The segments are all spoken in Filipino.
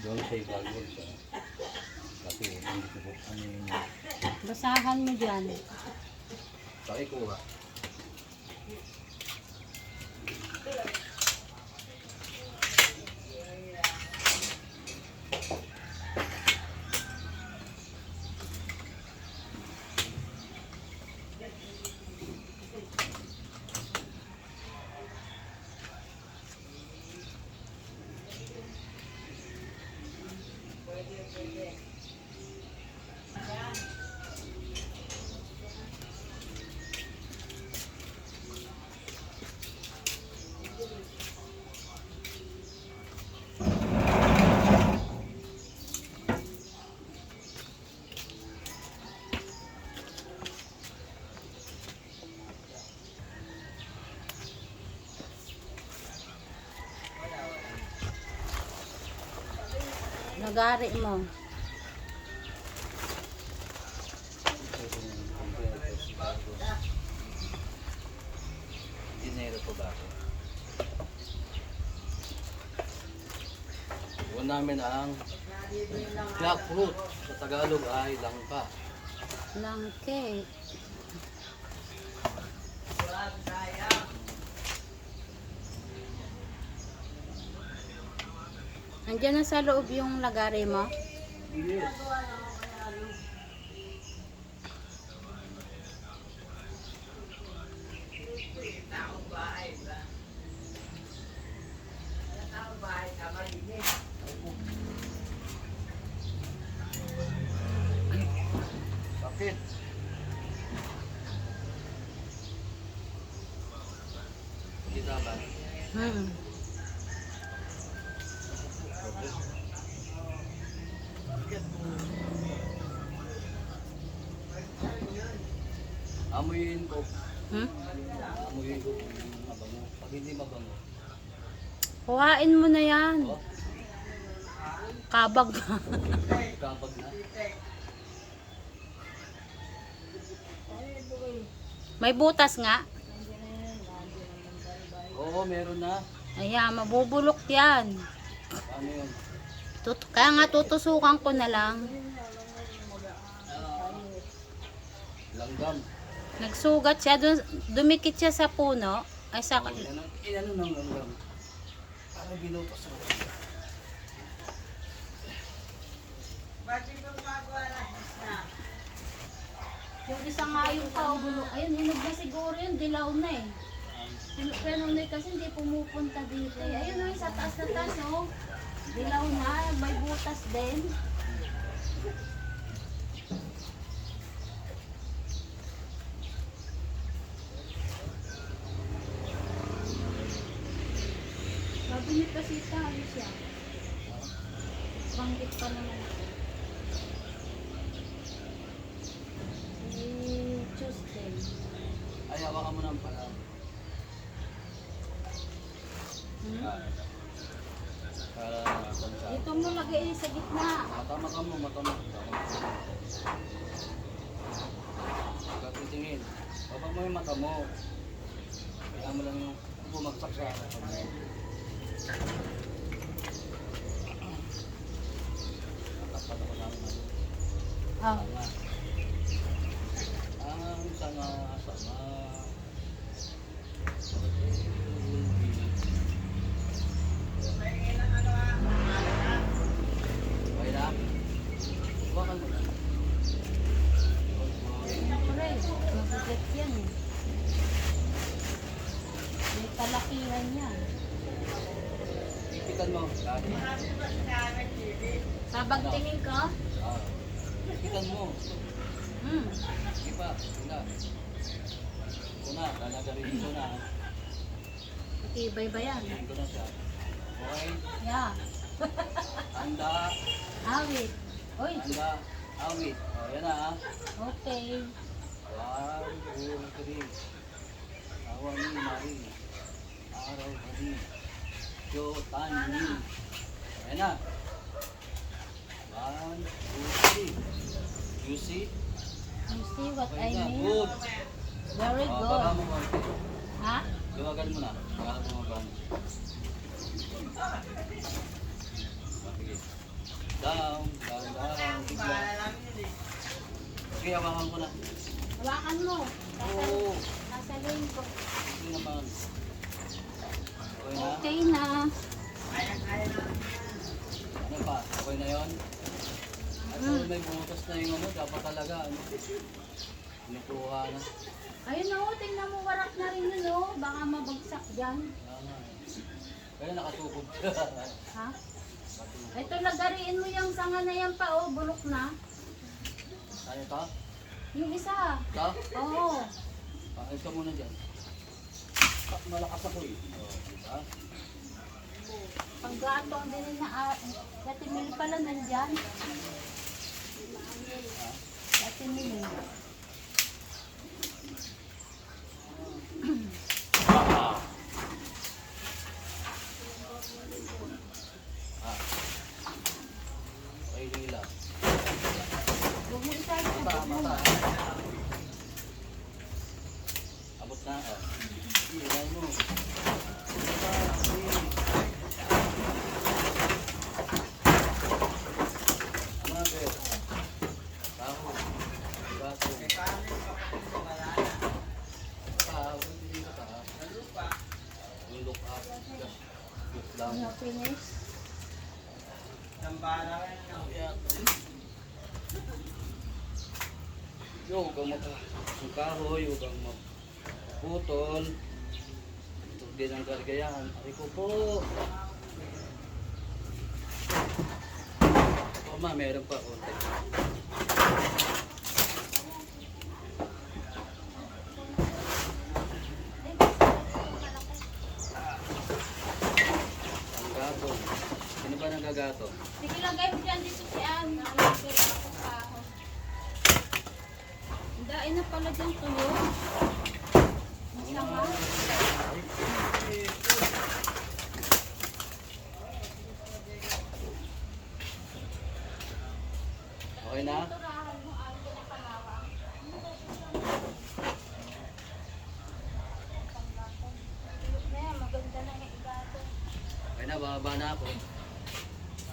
Doon sa ibagol siya. Kasi hindi ko ano yun. Basahan mo dyan. Saka ikuha. Nagari mo. Dinero po ba ako? Huwag namin ang jackfruit. Sa Tagalog ay langka. Langke. Andiyan na sa loob yung lagari mo? Yes. Sakit. Kita ba? Amuyin ko. Amuyin ko kung mabango. Pag hindi mabango. Kuhain mo na yan. Oh, Kabag. kapag na. May butas nga. Oo, meron na. Ayan, mabubulok yan. Ano yun? Kaya nga tutusukan ko na lang. Langgam. Nagsugat siya, dumikit siya sa puno. Ay sa Inano ng langgam? Ano binutos mo? yung isang nga yung paubulok. Ayun, hinog na siguro yun, dilaw na eh. Pero na kasi hindi pumupunta dito eh. Ayun o, sa taas na taas oh. Dilaw na, may butas din. Sabi niya kasi tayo siya. Banggit pa naman ako. Tuesday. Ay, hawakan mo ng pala. Dito mo lagay sa gitna. Matama ka mo, matama. Pagkakitingin. Babag mo yung mata mo. Kaya mo lang yung bumagsak sa harapan mo. Nakapat ako namin ano. Ah. Ang sama. Okay na? Huwakan mo na. Correct. Mabigat yan eh. May kalakihan yan. Ipitan mo. Lagi. Sabag tingin ka? Ipitan mo. Ipa. Una. Una. Lalagarin ko na. Itibay ba yan? Lalagarin ko na siya. Okay. Yeah. Handa. Awit. Uy. Handa. Awit. O, yan na ha. Okay. 1, 2, 3. Awa ni Mari. Araw hadi. Jotan ni. Ayan na. 1, 2, 3. You see? You see what I Okay na. mean? Good. Very Baka good. mo konti. Ha? Luwagan mo na. Baka mo magano. Sige. lang. Dahan-dahan. Bigla. Sige, hawakan ko na. Hawakan mo. Oo. Sasaluhin ko. Sige naman. Okay na? Okay na. Ano pa? Okay na yun? At may butas na yung ano, dapat talaga. Ano? Pinukuha na. Ayun o, tingnan mo, warak na rin yun o. Baka mabagsak dyan. Kaya nga eh. Kaya nakatukod ka. Ha? Nakatukod. Ito, lagariin mo yung sanga na yan pa o. Bulok na. Ano ito? Yung isa. Ito? Oo. Pakit ka muna dyan. Malakas ako eh. Diba? Panggatong din na Yatimili pala nandyan. Yatimili. Ay, hila. Huwag mo isa yung Mata, abot mo. mata. Abot na. Oh. Hilay mo. Mata, ano be? Taho. Gato. Taho. Hindi ka taho. Yung look up. Just lang. Ano, finish? Yo, kang makahoy, huwag kang maputol. Ito din ang kaligayahan. Ay ko po. O ma, meron pa. Konti. Ang gatong. Sino ba nagagatong? Sige, lagay mo dyan dito si Anne. Nalagay ako pa ako. Dain na pala dyan tuyo. Isa nga. Okay na? Turahan mo, Anne, pinakalawa. Na yan, maganda na yung igato. Okay na, bababa na ako.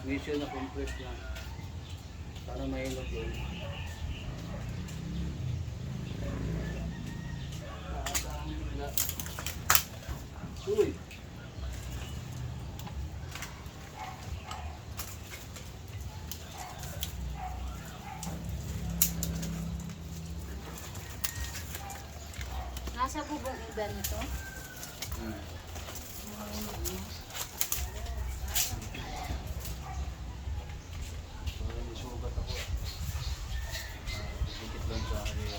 Mission na compress na. Para mahilot yun. Uy! Nasa bubong iba nito? May sugat ako. Dikit lang sa akin.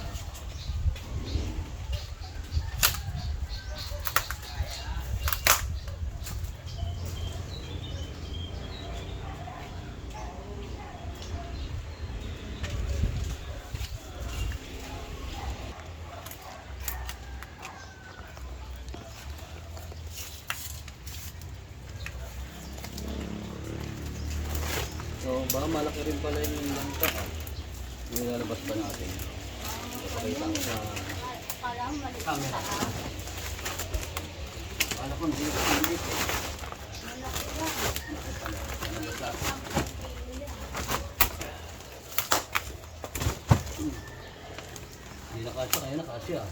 So, baka malaki rin pala yung langka. Yung nilalabas pa natin. Pakita ko sa Kala mo mali sa camera. taas. Kala ko hindi ko hindi ko. Malaki lang. Ano sa hindi nakasya, kaya nakasya.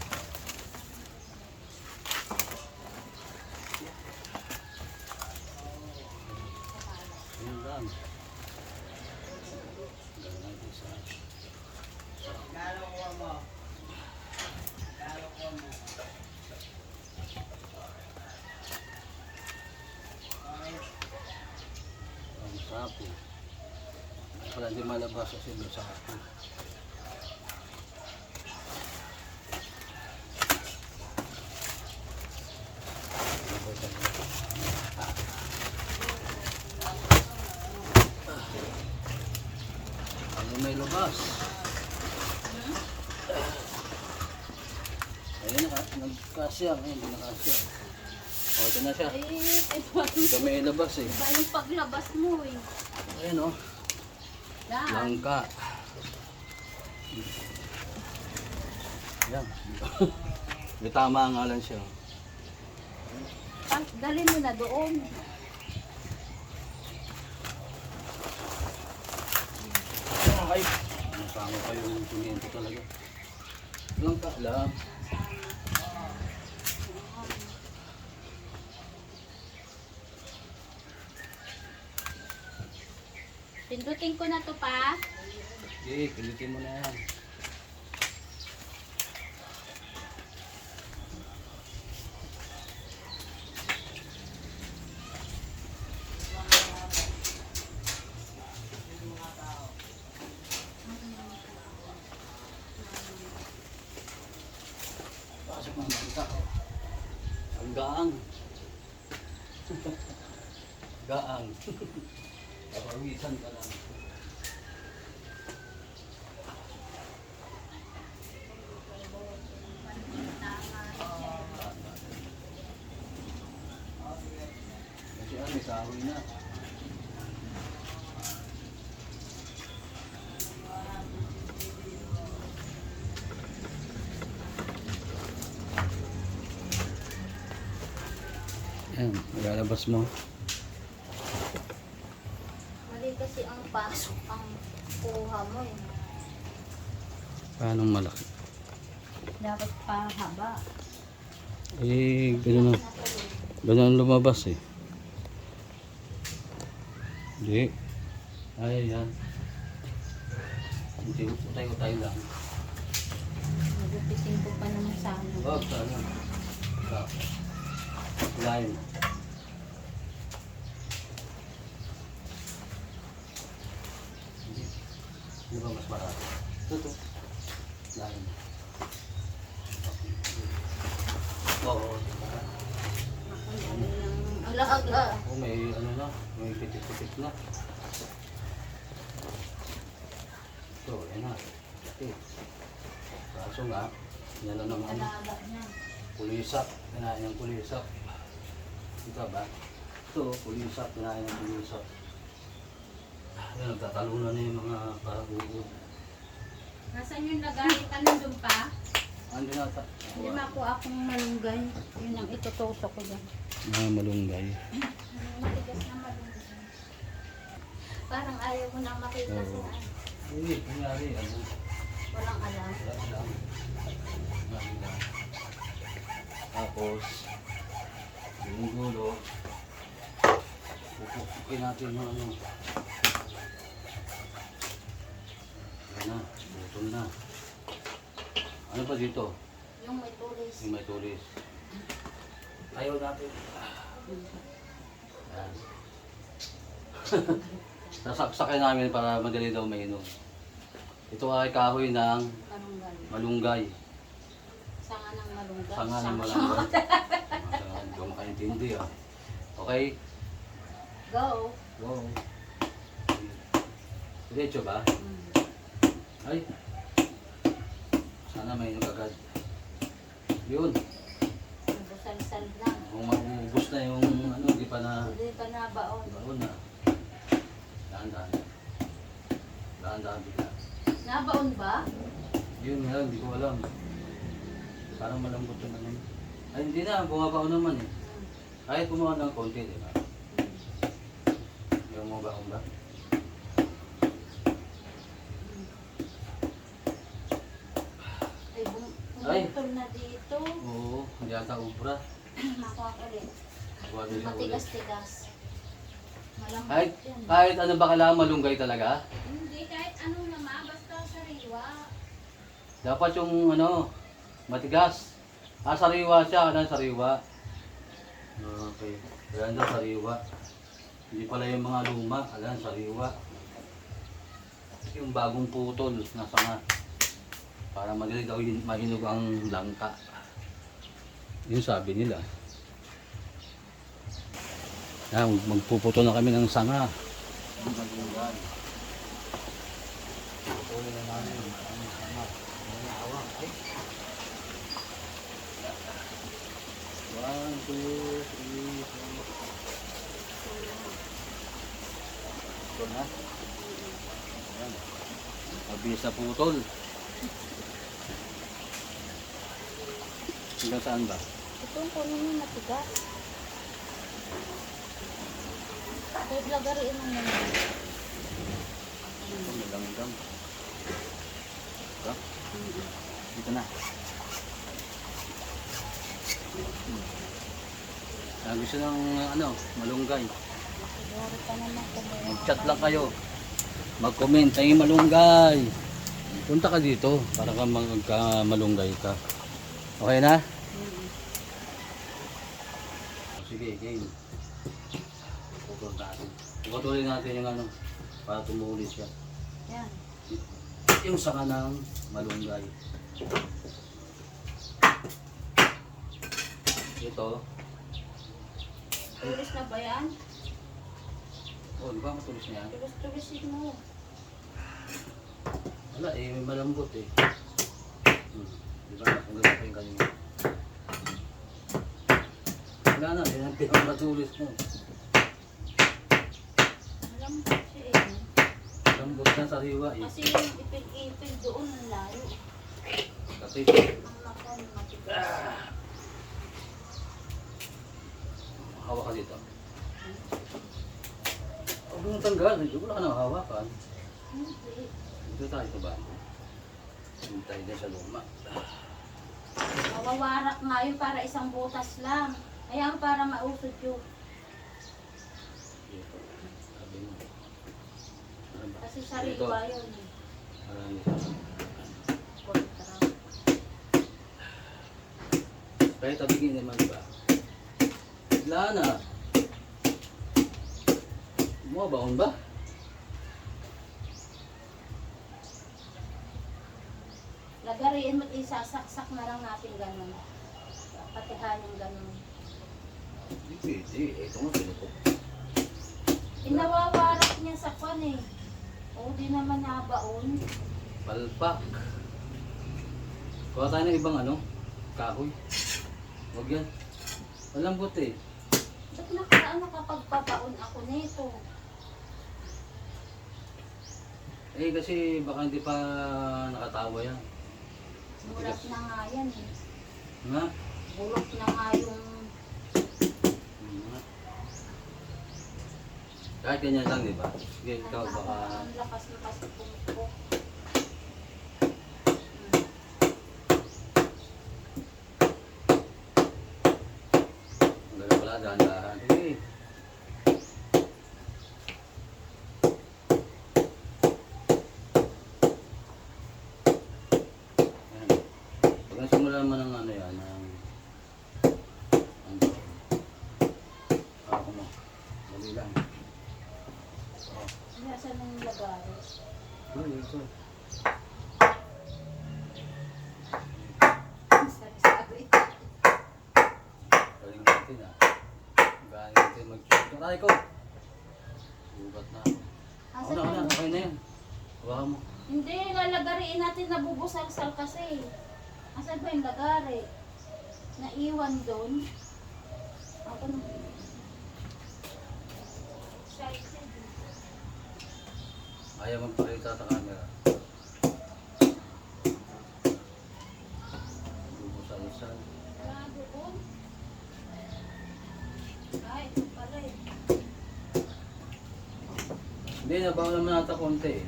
Yun lang. Gano'n natin sa ang sapo. Wala hindi malabas kasi yung sapo. Ano may labas? Ayun, nagkasya. Hindi nakasya. O, ito na siya. Ito may labas eh. Iba yung paglabas mo eh. Ayun o. Yan. Langka. Yan. May tama nga lang siya. Dalhin mo na doon. Ay, nasama pa yung kumiento talaga. Lang ka lang. Pindutin ko na to pa. Sige, pilitin mo na yan. Pasok ng bangka. Ang gaang. Gaang. Kapawisan ka lang. Kasi may kahoy na. Yan, ilalabas mo. Mali kasi ang pasok, ang kuha mo eh. Paano malaki? Dapat pahaba. Eh, gano'n na. Gano'n lumabas eh. Hindi. Ay, yan. Hindi, utay-utay lang. Nagupitin ko pa naman sa ano. Wag, sana. Sa line. Hindi ba mas marami? Ito. Line. Oo. Alaga. Oh, may ano na, may pitik-pitik na. Ito, yan na. Okay. Kaso nga, yan na naman. Alaga niya. Pulisak, kinain ng pulisak. Ito ba? Ito, pulisak, kinain ng pulisak. Yan, nagtatalunan na yung mga parang uod. Nasaan yung lagay? Kanindun pa? Ando na ta. Hindi makuha akong malunggay. Yun ang itutusok ko dyan. Malunggay. Matigas na malunggay. Parang ayaw mo na makita Oo. sa Hindi, kunyari, ano, walang alam. wala lang. Wala lang. Tapos, yung gulo, pupukin natin yung ano. Yan na, butol na. Ano pa dito? Yung may tulis. Yung may tulis. Ayaw natin. Yan. Sasaksakin namin para madali daw mainom. Ito ay kahoy ng Malunggay. malunggay. Sanga ng malunggay. Sanga ng malunggay. Hindi ko makaintindi ah. Okay? Go. Go. Diretso ba? Ay. Sana mainom agad. Yun. Nabusal-sal lang. Kung maubos na yung ano, di pa na Hindi pa nabaon. baon na. Dahan-dahan. Dahan-dahan bigla. Nabaon ba? Yun nga, hindi ko alam. Parang malambot yung ano. Ay, hindi na. Bumabaon naman eh. Kahit bumabaon ng konti, di ba? Yung bumabaon ba? Ay, Ay. bumutol na dito. Oo, hindi ata ubra. Nakuha ko rin. Buwan din siya ulit. Matigas-tigas. Malambot Kahit, yan. kahit ano ba kailangan malunggay talaga? Hindi, kahit ano naman, basta sariwa. Dapat yung ano, matigas. Ah, sariwa siya. Ano, sariwa. Okay. Ayan daw, sariwa. Hindi pala yung mga luma. Ayan, sariwa. Yung bagong putol na sanga. Para madali daw mahinog ang langka. Yun sabi nila. Yan, magpuputol na kami ng sanga. Putulin na namin ang sanga. Ang hawak. Ay. 1, 2, 3, 4. Ito na. Ayan. Mabilis na putol. Hanggang saan ba? Ito ang kunin yung matigas. Kahit lagariin mo naman. Ito, malanggam. Dito na. Gusto ng malunggay. Siguro pa naman kami. Mag-chat lang kayo. Mag-comment. Ay, malunggay. Punta ka dito para ka magka-malunggay ka. Okay na? Sige, game. Puputulin natin yung para tumulit siya. Yan. Yung saka ng malunggay. Ito. Tulis na ba yan? Oh, di ba matulis na yan? Tulis-tulisin mo. Wala may malambot eh. Di ba? Kung gano'n pa yung kanina. Wala na, yan ang pinamatulis mo. Alam ko siya eh. Malambot na sariwa eh. Kasi yung ipil-ipil doon ang layo. Kapit. Ang makon, matigas. Hawak ka dito. Huwag mong tanggal. Wala ka nang hawakan. Hindi. Dito tayo sa bago. Dito tayo din sa luma. Mawawarak nga yun para isang butas lang. Ayan para mausod yung. Dito. Sabi mo. Ano ba? Kasi sariwa yun. Marami. Kontra. Kaya tabigin naman ba? Wala na. Bumabaon ba? Lagariin mo at isasaksak na lang natin ganun. Patihan yung ganun. Hindi pwede. Ito nga pinupok. Inawawarak niya sa kwan eh. O di naman nabaon. Palpak. Kuha tayo ng ibang kahoy. Huwag yan. Malambot eh. Ba't nakaraan nakapagpapaon ako nito? Eh kasi baka hindi pa nakatawa yan. Bulat na nga yan eh. Nga? Bulok na nga yung... Nga. Kahit ganyan lang, di ba? Sige, ikaw baka... Ang lakas na kasi pumukpok. Ang gano'n pala, dahan-dahan. Sige. Ayan. Pag nasimula naman ng yan, ako mo. Dali lang. Oh. Nasaan ang lagari? Ito. Sari-sari. Galing natin Galing natin mag-check. Aray ko! Bugat na ako. Ako Asan na, yung... okay na yan. Hawakan mo. Hindi, lalagariin natin nabubusal-sal kasi. Asan ba yung lagari? Naiwan doon. Ako na. Ayaw magpakita sa camera. Bubusan-isan. Wala doon. Ay, ito pala eh. Hindi, nabaw naman nata konti eh.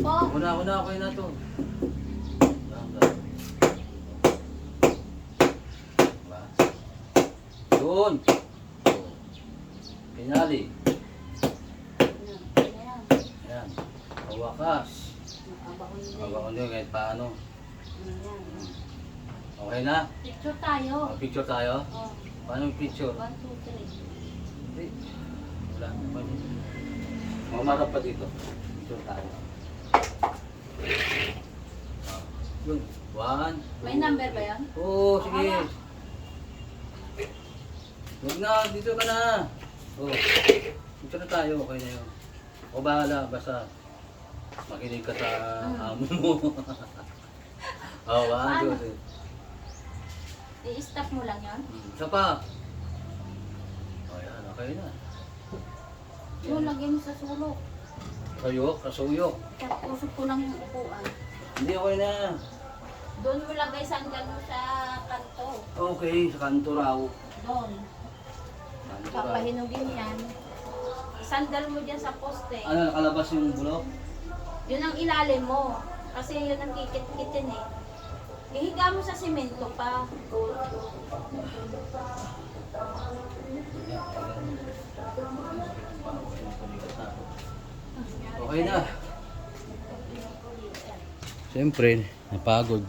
Pupukpok. Ako na, okay na to. Diba? Doon! Pinali. Ayan. Ayan. Kawakas. Nakabakon din. Hawakan nyo kahit paano. Ayan. Okay na? Picture tayo. Picture tayo? Oh, Paano yung picture? 1, 2, 3. Hindi. Wala. Mamarap pa dito. Picture tayo. Yun. 1, May number ba yan? Oo, sige. Wala. Huwag na, dito ka na. Oo. Picture na tayo, okay na yun. O bahala, basta makinig ka sa amo mo. Oo, 1, 2, 3. I-stop mo lang yan. Isa pa. O yan, okay na. Yung lagyan mo sa sulok. Sayok, kasuyok. Usok ko lang yung upuan. Hindi, okay na. Doon mo lagay sandal mo sa kanto. Okay, sa kanto raw. Doon. Kanto papahinugin yan. Sandal mo dyan sa poste. Ano, nakalabas yung bulok? Yun ang ilalim mo. Kasi yun ang kikit-kitin eh. Ihiga mo sa simento pa. Okay na. Siyempre, napagod.